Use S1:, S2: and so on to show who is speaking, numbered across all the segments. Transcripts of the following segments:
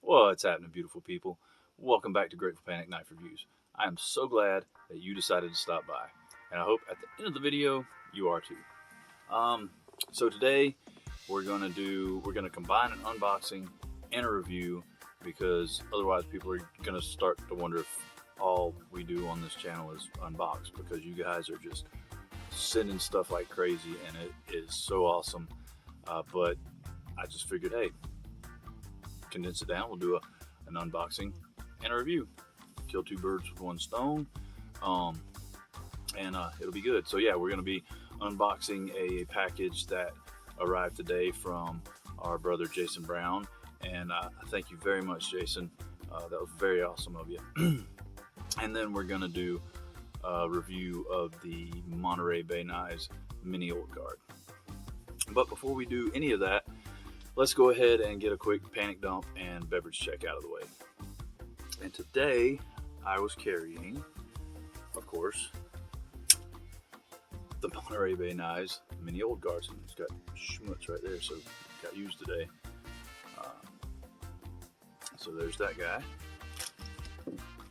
S1: What's happening, beautiful people? Welcome back to Grateful Panic Knife Reviews. I am so glad that you decided to stop by, and I hope at the end of the video you are too. So today we're gonna combine an unboxing and a review, because otherwise people are gonna start to wonder if all we do on this channel is unbox, because you guys are just sending stuff like crazy and it is so awesome. But I just figured, hey, condense it down. We'll do an unboxing and a review. Kill two birds with one stone, and it'll be good. So yeah, we're going to be unboxing a package that arrived today from our brother Jason Brown, and thank you very much, Jason. That was very awesome of you. And then we're going to do a review of the Monterey Bay Knives mini old guard. But before we do any of that, let's go ahead and get a quick panic dump and beverage check out of the way. And today I was carrying, of course, the Monterey Bay Knives mini old guards. It's got schmutz right there, so it got used today. So there's that guy.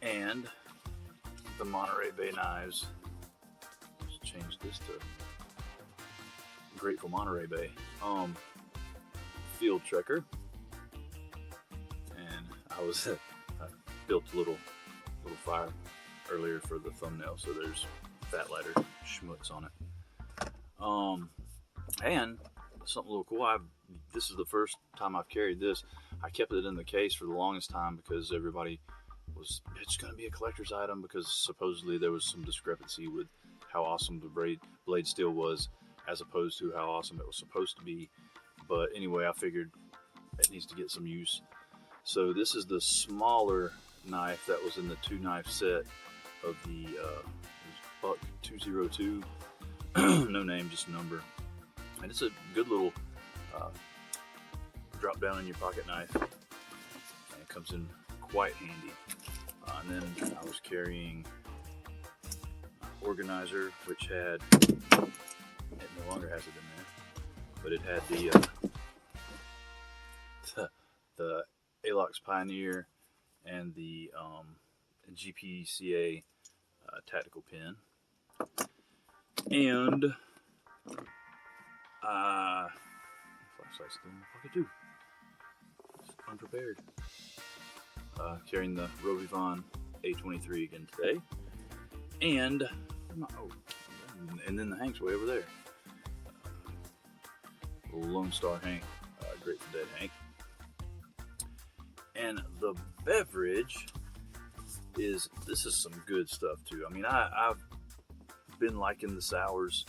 S1: And the Monterey Bay Knives. Let's change this to Grateful Monterey Bay. Field Trekker, and I built a little fire earlier for the thumbnail, so there's fat lighter schmutz on it. And something a little cool. This is the first time I've carried this. I kept it in the case for the longest time because everybody was, it's going to be a collector's item, because supposedly there was some discrepancy with how awesome the blade steel was as opposed to how awesome it was supposed to be. But anyway, I figured it needs to get some use. So this is the smaller knife that was in the 2-knife set of the Buck 202. No name, just number. And it's a good little drop down in your pocket knife. And it comes in quite handy. And then I was carrying an organizer, which had, it no longer has it in there, but it had the Alox Pioneer and the GPCA tactical pin, and flashlight's still in my pocket too. Just unprepared. Carrying the Rovivon A23 again today, and then the Hanks way over there. Lone Star Hank, Grateful Dead Hank. And the beverage this is some good stuff too. I mean, I've been liking the sours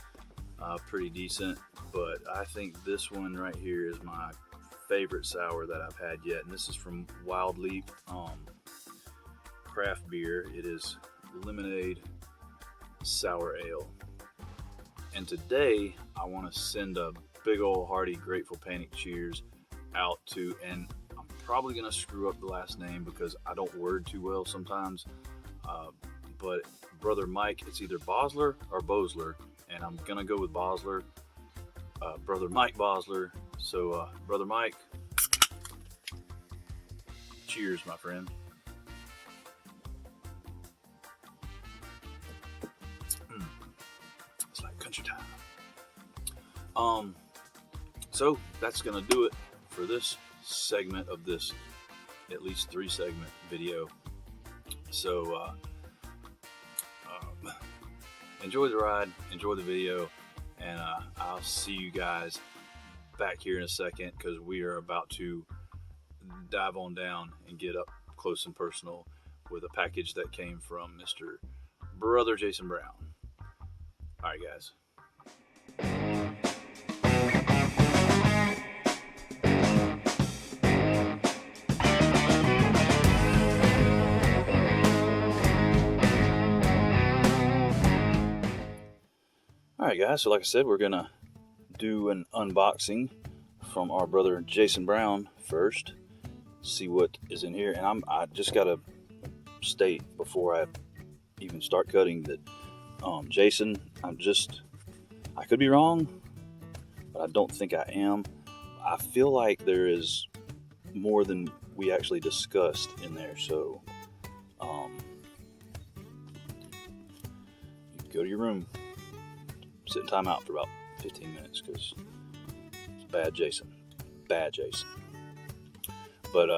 S1: pretty decent, but I think this one right here is my favorite sour that I've had yet. And this is from Wild Leap craft beer. It is lemonade sour ale. And today I want to send a big old hearty Grateful Panic cheers out to, and I'm probably gonna screw up the last name because I don't word too well sometimes, but brother Mike, it's either Bosler or Bosler, and I'm gonna go with Bosler. Brother Mike Bosler. So brother Mike, cheers, my friend. It's like country time. So that's gonna do it for this segment of this at least 3-segment video. So enjoy the ride, enjoy the video, and I'll see you guys back here in a second, because we are about to dive on down and get up close and personal with a package that came from Mr. Brother Jason Brown. All right, guys. Alright guys, so like I said, we're gonna do an unboxing from our brother Jason Brown first, see what is in here. And I just gotta state before I even start cutting that Jason, I could be wrong, but I don't think I am. I feel like there is more than we actually discussed in there. So you go to your room, sit in timeout for about 15 minutes because it's bad Jason. Bad Jason. But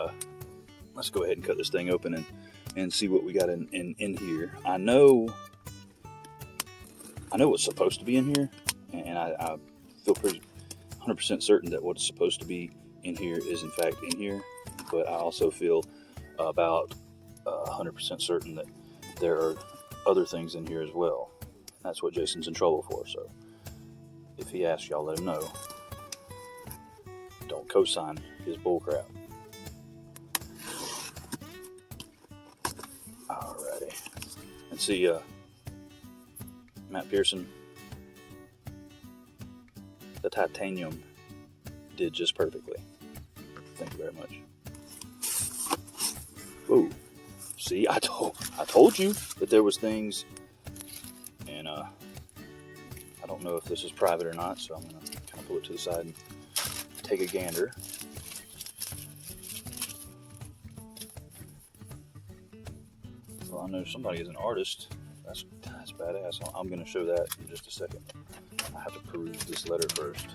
S1: let's go ahead and cut this thing open and see what we got in here. I know what's supposed to be in here, and I feel pretty 100% certain that what's supposed to be in here is in fact in here, but I also feel about 100% certain that there are other things in here as well. That's what Jason's in trouble for, so if he asks y'all, let him know. Don't co-sign his bullcrap. Alrighty. And see, Matt Pearson, the titanium did just perfectly. Thank you very much. Whoa. See, I told you that there was things, and I don't know if this is private or not, so I'm gonna kind of pull it to the side and take a gander. Well, I know somebody is an artist. That's badass. I'm gonna show that in just a second. I have to peruse this letter first.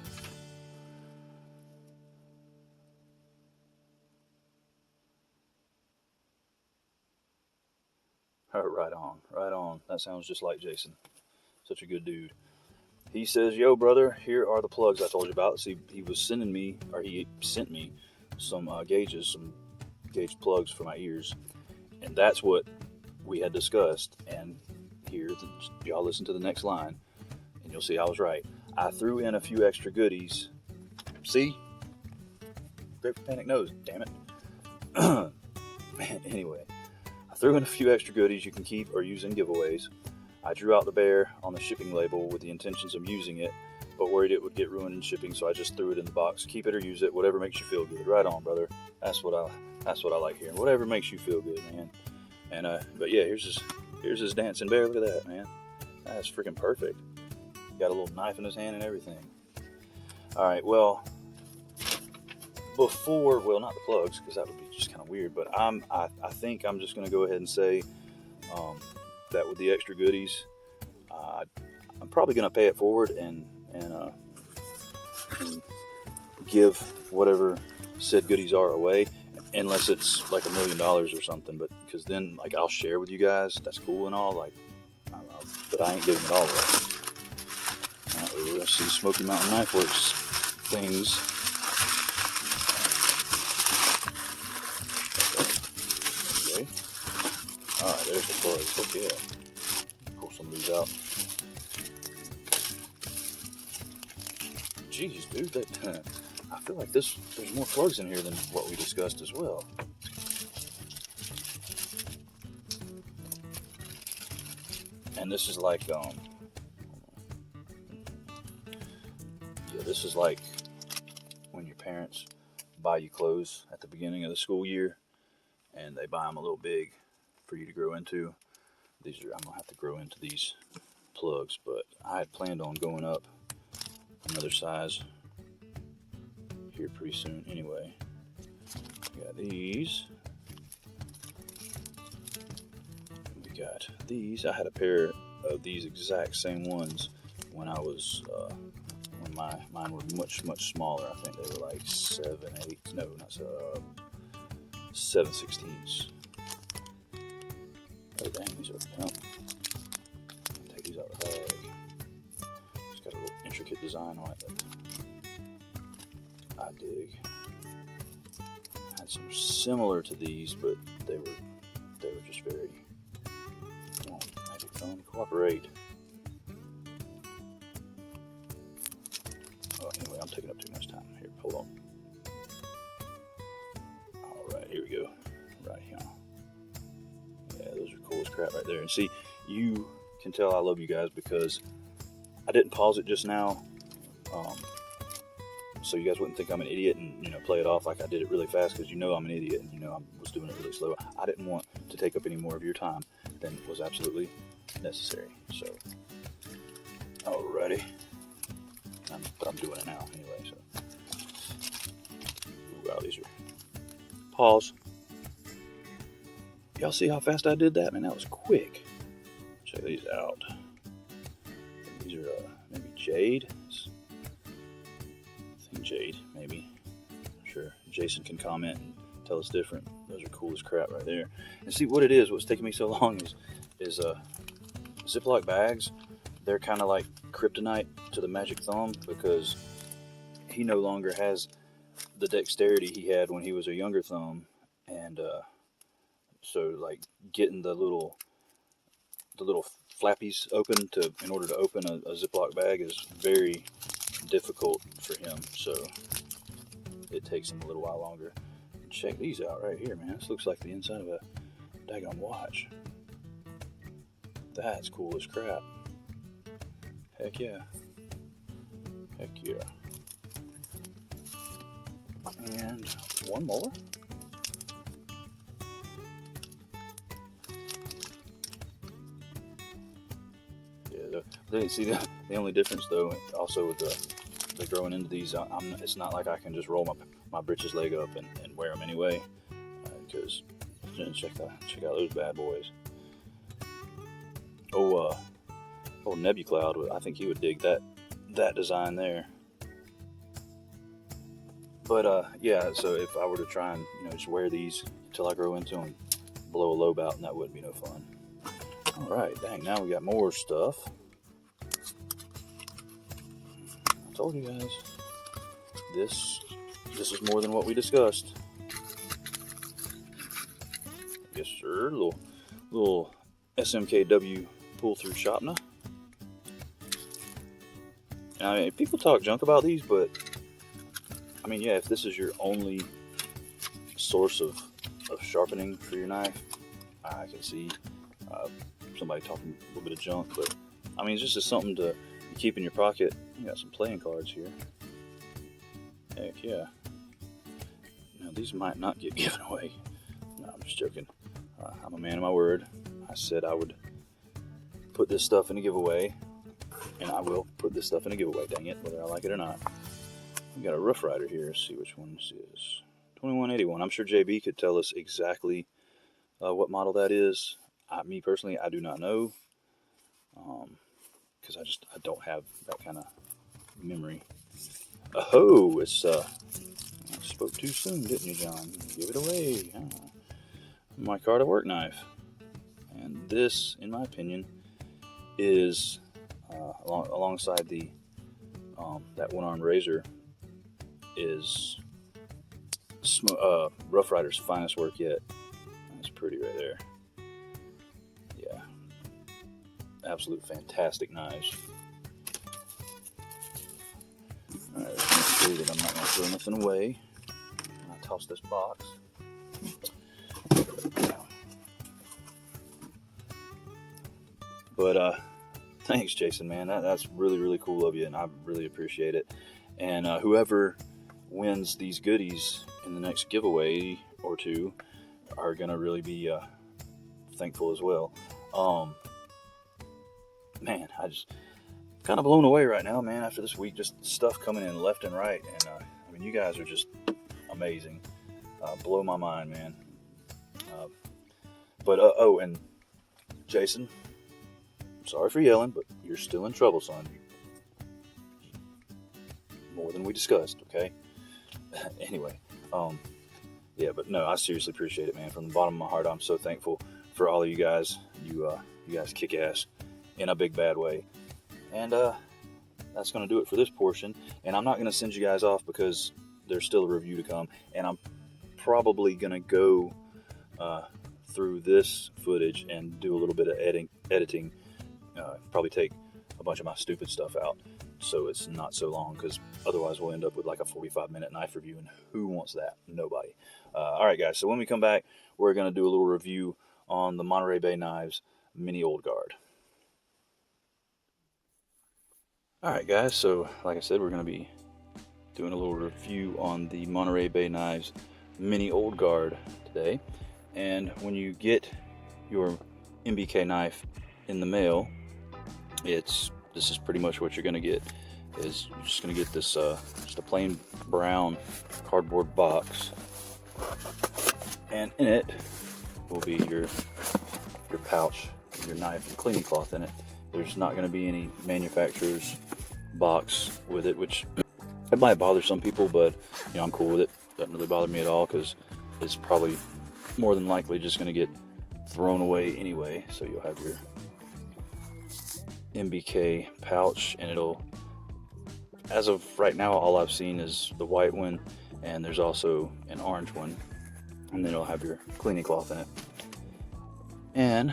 S1: Oh, right on, right on. That sounds just like Jason. Such a good dude. He says, yo, brother, here are the plugs I told you about. See, he sent me some gauges, some gauge plugs for my ears. And that's what we had discussed. And here, y'all listen to the next line, and you'll see I was right. I threw in a few extra goodies. See? Great for Panic knows, damn it. Anyway, I threw in a few extra goodies you can keep or use in giveaways. I drew out the bear on the shipping label with the intentions of using it, but worried it would get ruined in shipping, so I just threw it in the box. Keep it or use it, whatever makes you feel good. Right on, brother. That's what I like hearing. Whatever makes you feel good, man. And but yeah, here's his dancing bear. Look at that, man. That's freaking perfect. Got a little knife in his hand and everything. All right, well, well, not the plugs, because that would be just kind of weird, but I think I'm just going to go ahead and say that with the extra goodies, I'm probably going to pay it forward and give whatever said goodies are away, unless it's like $1 million or something, but because then like I'll share with you guys. That's cool and all, like, but I ain't giving it all away. We're going to see Smoky Mountain Knife Works things. Okay. Alright, there's the plugs. Look, yeah. Pull some of these out. Jeez, dude, I feel like there's more plugs in here than what we discussed as well. And this is like, this is like when your parents buy you clothes at the beginning of the school year, and they buy them a little big for you to grow into. I'm gonna have to grow into these plugs, but I had planned on going up another size here pretty soon. Anyway, we got these. We got these. I had a pair of these exact same ones when I was when mine were much smaller. I think they were like 7/16. Oh dang, these are out. Take these out of the bag. It's got a little intricate design on it that I dig. I had some similar to these, but they were just very. Come on, Magic Phone, cooperate. Oh, anyway, I'm taking up too much time. Here, hold on. Alright, here we go. Right here. Yeah, those are cool as crap right there. And see, you can tell I love you guys because I didn't pause it just now. So you guys wouldn't think I'm an idiot and play it off like I did it really fast, because I'm an idiot and I was doing it really slow. I didn't want to take up any more of your time than was absolutely necessary. So, alrighty. But I'm doing it now anyway. So, wow, these are Pause. Y'all see how fast I did that? Man, that was quick. Check these out. These are maybe jade. I think jade, maybe. I'm sure Jason can comment and tell us different. Those are cool as crap right there. And see what it is. What's taking me so long is Ziploc bags. They're kind of like kryptonite to the magic thumb because he no longer has the dexterity he had when he was a younger thumb, and so like getting the little flappies open in order to open a Ziploc bag is very difficult for him. So it takes him a little while longer. Check these out right here, man. This looks like the inside of a daggone watch. That's cool as crap. Heck yeah. Heck yeah. And one more. Yeah, see the only difference though, also with the growing into these, it's not like I can just roll my britches leg up and wear them anyway, because check out those bad boys. Oh NebuQloud, I think he would dig that design there. But yeah, so if I were to try and just wear these until I grow into them, blow a lobe out, and that wouldn't be no fun. All right, dang, now we got more stuff. I told you guys, this is more than what we discussed. Yes, sir. Little SMKW pull-through sharpener. Now, I mean, people talk junk about these, but I mean, yeah, if this is your only source of sharpening for your knife, I can see somebody talking a little bit of junk, but I mean, it's just something to keep in your pocket. You got some playing cards here. Heck yeah. Now, these might not get given away. No, I'm just joking. I'm a man of my word. I said I would put this stuff in a giveaway, and I will put this stuff in a giveaway, dang it, whether I like it or not. We got a Rough Rider here. Let's see which one this is. 2181. I'm sure JB could tell us exactly what model that is. Me personally, I do not know, because I don't have that kind of memory. Oh, it's I spoke too soon, didn't you, John? Give it away. Oh. My Carta work knife, and this, in my opinion, is alongside the that one-armed razor is Rough Rider's finest work yet. That's pretty right there. Yeah, absolute fantastic knives. Alright, let's make sure that I'm not going to throw nothing away. I'll toss this box. But thanks, Jason, man. That's really, really cool of you, and I really appreciate it. And whoever wins these goodies in the next giveaway or two are gonna really be thankful as well. Man, I just kind of blown away right now, man. After this week, just stuff coming in left and right, and I mean, you guys are just amazing. Blow my mind, man. Oh, and Jason, sorry for yelling, but you're still in trouble, son. More than we discussed, okay? Anyway, yeah, but no, I seriously appreciate it, man. From the bottom of my heart, I'm so thankful for all of you guys. You guys kick ass in a big bad way. And that's going to do it for this portion. And I'm not going to send you guys off because there's still a review to come. And I'm probably going to go through this footage and do a little bit of editing. Probably take a bunch of my stupid stuff out so it's not so long, because otherwise we'll end up with like a 45-minute knife review, and who wants that? Nobody. Alright guys, so when we come back, we're going to do a little review on the Monterey Bay Knives Mini Old Guard. Alright guys, so like I said, we're going to be doing a little review on the Monterey Bay Knives Mini Old Guard today. And when you get your MBK knife in the mail, this is pretty much what you're going to get. Is you're just going to get this just a plain brown cardboard box And in it will be your pouch, your knife, and cleaning cloth in it. There's not going to be any manufacturer's box with it, which it might bother some people, but you know, I'm cool with it. Doesn't really bother me at all because it's probably more than likely just going to get thrown away anyway. So you'll have your MBK pouch, and it'll, as of right now, all I've seen is the white one, and there's also an orange one, and then it'll have your cleaning cloth in it. And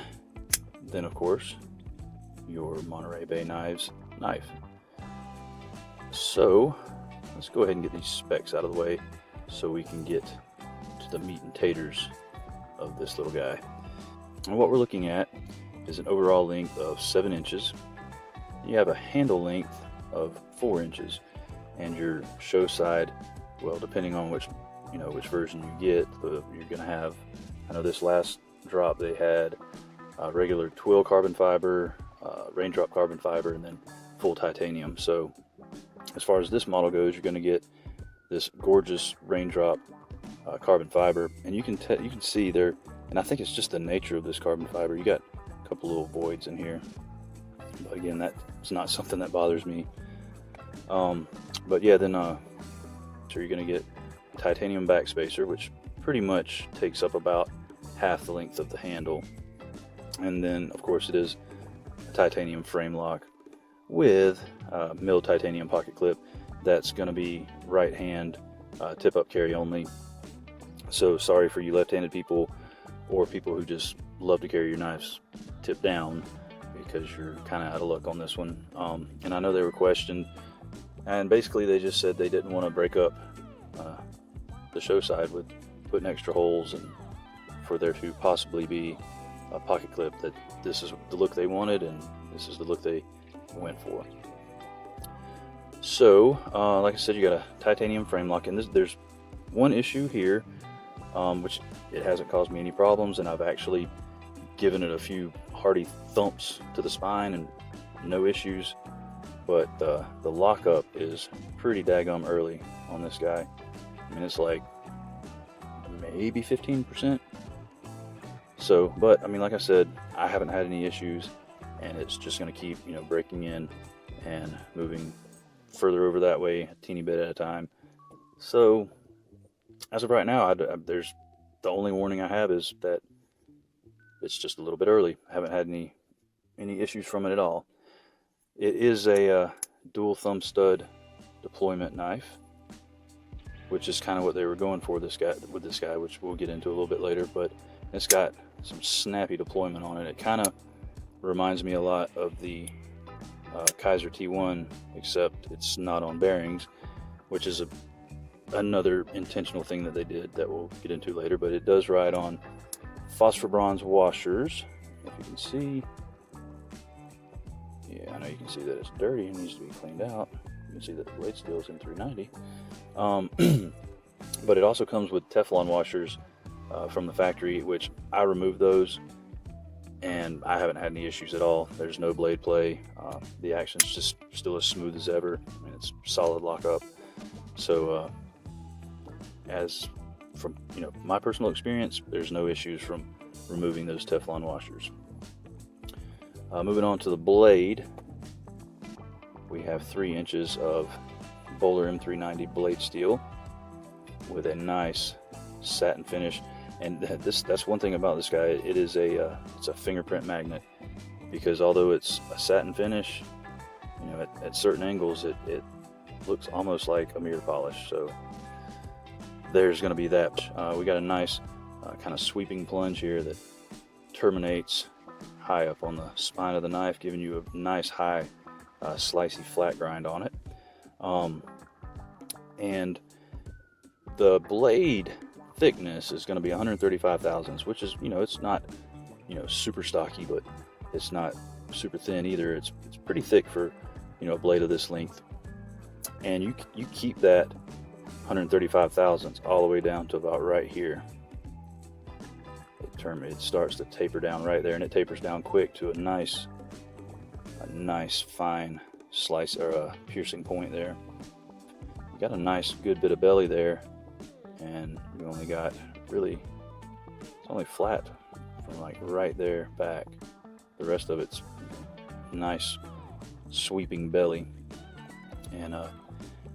S1: then of course your Monterey Bay Knives knife. So let's go ahead and get these specs out of the way so we can get to the meat and taters of this little guy. And what we're looking at is an overall length of 7 inches. You have a handle length of 4 inches, and your show side, well, depending on which version you get, you're gonna have, I know this last drop they had regular twill carbon fiber, raindrop carbon fiber, and then full titanium. So as far as this model goes, you're going to get this gorgeous raindrop carbon fiber, and you can see there, and I think it's just the nature of this carbon fiber. You got a couple little voids in here, but again, that's not something that bothers me. But yeah, then so you're going to get a titanium back spacer, which pretty much takes up about half the length of the handle. And then of course it is a titanium frame lock with milled titanium pocket clip. That's going to be right hand, tip up carry only. So sorry for you left-handed people or people who just love to carry your knives tip down, because you're kind of out of luck on this one. And I know they were questioned, and basically they just said they didn't want to break up the show side with putting extra holes, and for there to possibly be a pocket clip, that this is the look they wanted and this is the look they went for. So like I said, you got a titanium frame lock, and there's one issue here, which it hasn't caused me any problems, and I've actually given it a few hearty thumps to the spine and no issues, but the lockup is pretty daggum early on this guy. I mean, it's like maybe 15%. So, but I mean, like I said, I haven't had any issues, and it's just going to keep, breaking in and moving further over that way a teeny bit at a time. So as of right now, there's the only warning I have is that it's just a little bit early. I haven't had any issues from it at all. It is a dual thumb stud deployment knife, which is kind of what they were going for with this guy, which we'll get into a little bit later. But it's got some snappy deployment on it. It kind of reminds me a lot of the Kaiser T1, except it's not on bearings, which is another intentional thing that they did that we'll get into later. But it does ride on phosphor bronze washers, if you can see. Yeah, I know you can see that it's dirty and needs to be cleaned out. You can see that the blade steel is in 390. But it also comes with Teflon washers from the factory, which I removed those, and I haven't had any issues at all. There's no blade play. The action's just still as smooth as ever. I mean, it's solid lockup. So as from my personal experience, there's no issues from removing those Teflon washers. Moving on to the blade, we have 3 inches of Bowler M390 blade steel with a nice satin finish. And that's one thing about this guy. It is it's a fingerprint magnet, because although it's a satin finish, at certain angles it looks almost like a mirror polish. So there's going to be that. We got a nice kind of sweeping plunge here that terminates high up on the spine of the knife, giving you a nice high slicey flat grind on it. And the blade thickness is going to be 135 thousandths, which is, it's not, super stocky, but it's not super thin either. It's pretty thick for, a blade of this length. And you keep that 135 thousandths all the way down to about right here. It starts to taper down right there, and it tapers down quick to a nice fine slice, or a piercing point there. You got a nice good bit of belly there, and you only got really only flat from like right there back. The rest of it's nice sweeping belly, and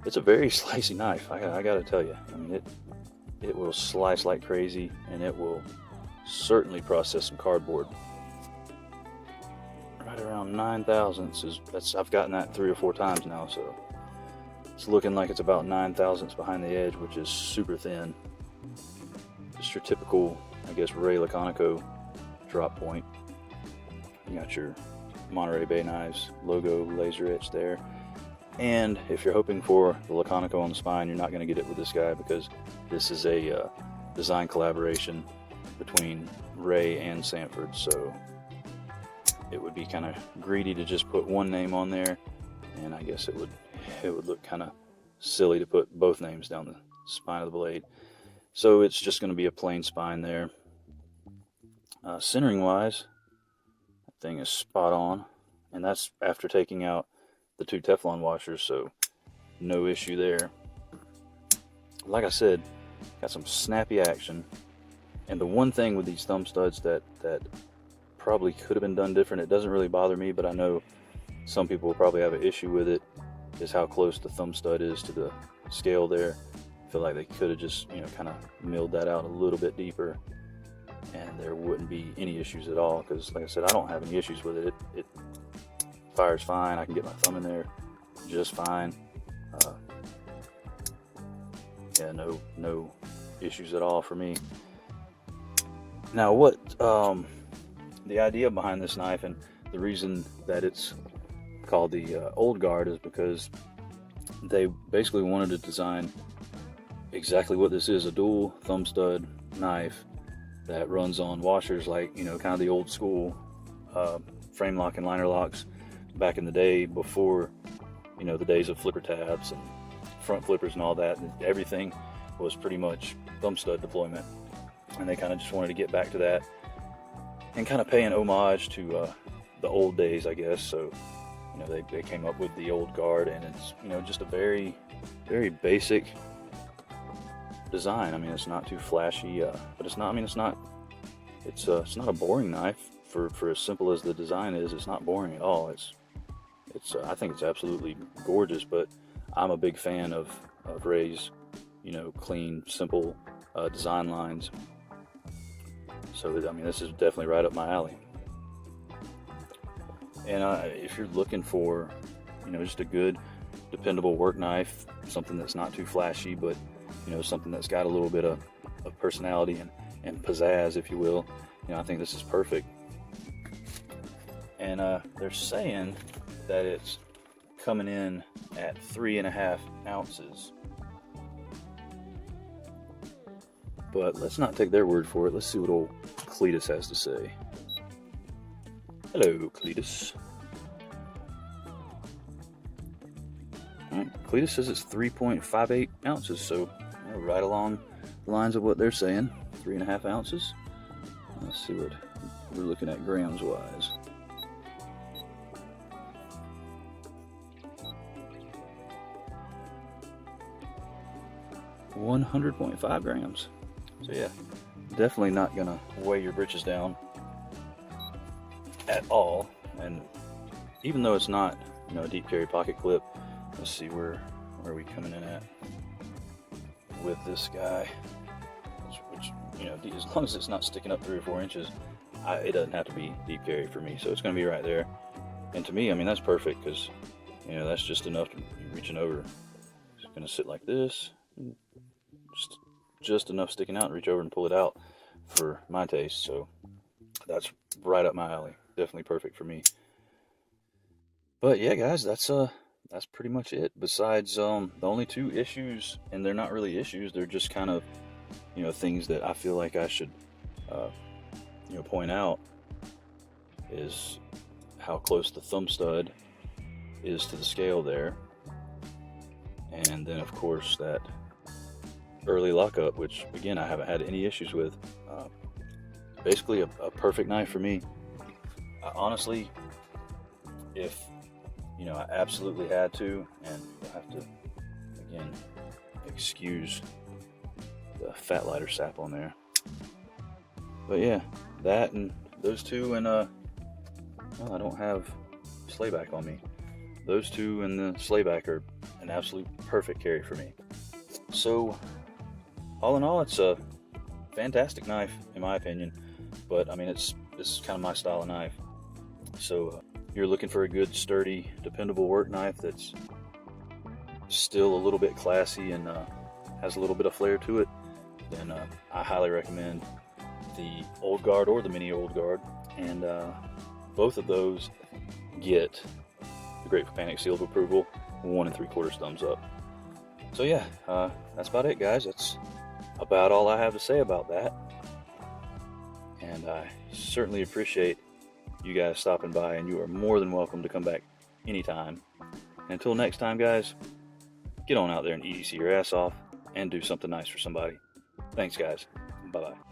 S1: it's a very slicey knife. I gotta tell you. I mean, it will slice like crazy, and it will certainly process some cardboard. Right around 9 thousandths is I've gotten that 3 or 4 times now, so it's looking like it's about 9 thousandths behind the edge, which is super thin. Just your typical, I guess, Ray Laconico drop point. You got your Monterey Bay Knives logo laser etched there. And if you're hoping for the Laconico on the spine, you're not going to get it with this guy, because this is a design collaboration between Ray and Sanford. So it would be kind of greedy to just put one name on there, and I guess it would look kind of silly to put both names down the spine of the blade. So it's just going to be a plain spine there. Centering wise, that thing is spot on, and that's after taking out the 2 Teflon washers, so no issue there. Like I said, got some snappy action, and the one thing with these thumb studs that probably could have been done different, it doesn't really bother me, but I know some people will probably have an issue with it, is how close the thumb stud is to the scale there. I feel like they could have just, you know, kind of milled that out a little bit deeper, and there wouldn't be any issues at all, because like I said, I don't have any issues with it. It fires fine. I can get my thumb in there just fine. Yeah, no issues at all for me. Now, what the idea behind this knife, and the reason that it's called the old guard, is because they basically wanted to design exactly what this is, a dual thumb stud knife that runs on washers, like, you know, kind of the old school frame lock and liner locks back in the day, before, you know, the days of flipper tabs and front flippers and all that. Everything was pretty much thumb stud deployment, and they kind of just wanted to get back to that and kind of pay an homage to the old days, I guess. So, you know, they came up with the old guard, and it's, you know, just a very, very basic design. I mean, it's not too flashy, but it's not, I mean, it's not a boring knife. For as simple as the design is, it's not boring at all. I think it's absolutely gorgeous, but I'm a big fan of Ray's, you know, clean, simple design lines. So, I mean, this is definitely right up my alley. And if you're looking for, you know, just a good, dependable work knife, something that's not too flashy, but, you know, something that's got a little bit of personality and pizzazz, if you will, you know, I think this is perfect. And they're saying that it's coming in at 3.5 ounces. But let's not take their word for it. Let's see what old Cletus has to say. Hello, Cletus. Alright, Cletus says it's 3.58 ounces, so, you know, right along the lines of what they're saying. 3.5 ounces. Let's see what we're looking at grams wise. 100.5 grams. So yeah, definitely not gonna weigh your britches down at all. And even though it's not, you know, a deep carry pocket clip, let's see where are we coming in at with this guy, which, you know, as long as it's not sticking up 3 or 4 inches, it doesn't have to be deep carry for me. So it's gonna be right there. And to me, I mean, that's perfect, because, you know, that's just enough to be reaching over. It's gonna sit like this, just enough sticking out and reach over and pull it out for my taste. So that's right up my alley. Definitely perfect for me. But yeah, guys, that's pretty much it. Besides the only 2 issues, and they're not really issues, they're just kind of, you know, things that I feel like I should you know, point out, is how close the thumb stud is to the scale there, and then of course that early lockup, which again I haven't had any issues with. Basically a perfect knife for me. Honestly, if, you know, I absolutely had to, and you'll have to again excuse the fat lighter sap on there. But yeah, that and those two, and well, I don't have slayback on me. Those two and the slayback are an absolute perfect carry for me. So all in all, it's a fantastic knife in my opinion, but I mean, this is kind of my style of knife. So you're looking for a good, sturdy, dependable work knife that's still a little bit classy and has a little bit of flair to it, then I highly recommend the Old Guard or the Mini Old Guard, and both of those get the Grateful Panic seal of approval, 1 3/4 thumbs up. So yeah, that's about it, guys. That's about all I have to say about that, and I certainly appreciate you guys stopping by, and you are more than welcome to come back anytime. And until next time, guys, get on out there and EDC your ass off and do something nice for somebody. Thanks, guys. Bye-bye.